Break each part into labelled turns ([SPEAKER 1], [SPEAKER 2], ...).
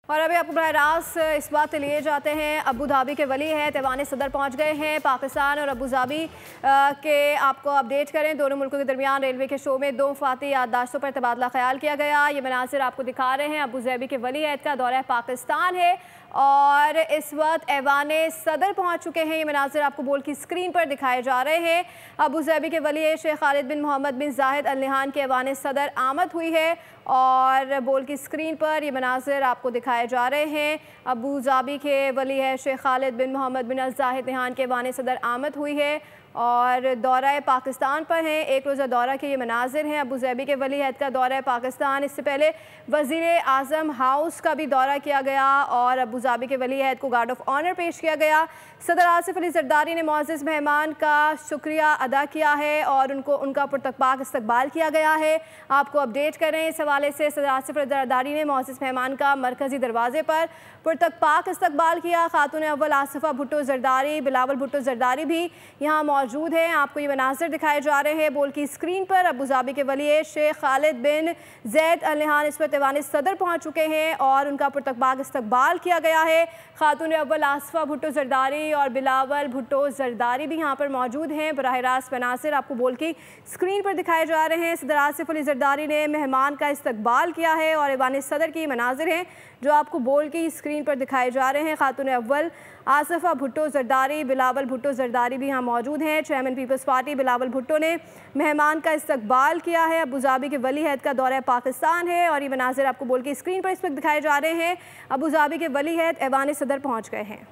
[SPEAKER 1] और अभी आपको बराह रास्त इस बात लिए जाते हैं। अबू धाबी के वली है ऐवान सदर पहुंच गए हैं। पाकिस्तान और अबू धाबी के आपको अपडेट करें, दोनों मुल्कों के दरमियान रेलवे के शो में 2 वफाती याददाश्तों पर तबादला ख्याल किया गया। ये मनासिर आपको दिखा रहे हैं। अबू धाबी के वली है का दौरा पाकिस्तान है और इस वक्त ऐवान सदर पहुंच चुके हैं। ये मनासिर आपको बोल की स्क्रीन पर दिखाए जा रहे हैं। अबू धाबी के वली शेख खालिद बिन मोहम्मद बिन जाहिद अल नहान के ऐवान सदर आमद हुई है और बोल की स्क्रीन पर ये मनासिर आपको दिखाए जा रहे हैं। अबू धाबी के वली है शेख खालिद बिन मोहम्मद बिन जाहिद नहान के ऐवान सदर आमद हुई है और दौरा पाकिस्तान पर हैं। एक रोज़ा दौरा के ये मनाजिर हैं। अबू धाबी के वली अहद का दौरा पाकिस्तान, इससे पहले वज़ीर आज़म हाउस का भी दौरा किया गया और अबू धाबी के वली अहद को गार्ड ऑफ ऑनर पेश किया गया। सदर आसिफ अली जरदारी ने मुअज़्ज़ज़ मेहमान का शुक्रिया अदा किया है और उनका पुरतकपाक इस्तकबाल किया गया है। आपको अपडेट करें इस हवाले से। सदर आसिफ अली जरदारी ने मुअज़्ज़ज़ मेहमान का मरकज़ी दरवाजे पर पुरतकपाक इस्तकबाल किया। खातून अव्वल आसिफा भुट्टो जरदारी, बिलावल भुट्टो जरदारी भी यहाँ मौजूद हैं। आपको ये मनाज़िर दिखाए जा रहे हैं बोल की स्क्रीन पर। अबू धाबी के वली शेख खालिद बिन जैद अल नहान इस वक्त ऐवान सदर पहुँच चुके हैं और उनका पुरतकपाक इस्तकबाल किया गया है। खातून अव्वल आसिफा भुट्टो जरदारी और बिलावल भुट्टो जरदारी भी यहाँ पर मौजूद हैं। बराह रास्त मनासिर आपको बोल की स्क्रीन पर दिखाए जा रहे हैं। सदर आसिफ अली जरदारी ने मेहमान का इस्तकबाल किया है और ऐवान सदर की मनाजिर हैं जो आपको बोल की स्क्रीन पर दिखाए जा रहे हैं। खातून अव्वल आसिफा भुट्टो जरदारी, बिलावल भुट्टो जरदारी भी यहाँ मौजूद हैं। Chairman Peoples Party Bilawal Bhutto ने मेहमान का इस्तकबाल किया है। अबू धाबी के वली अहद का दौरा पाकिस्तान है और ये मनाजिर आपको बोल की स्क्रीन पर इस वक्त दिखाए जा रहे हैं। अबू धाबी के वली अहद ऐवान सदर पहुँच गए हैं।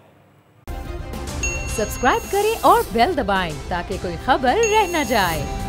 [SPEAKER 2] सब्सक्राइब करें और बेल दबाएं ताकि कोई खबर रह न जाए।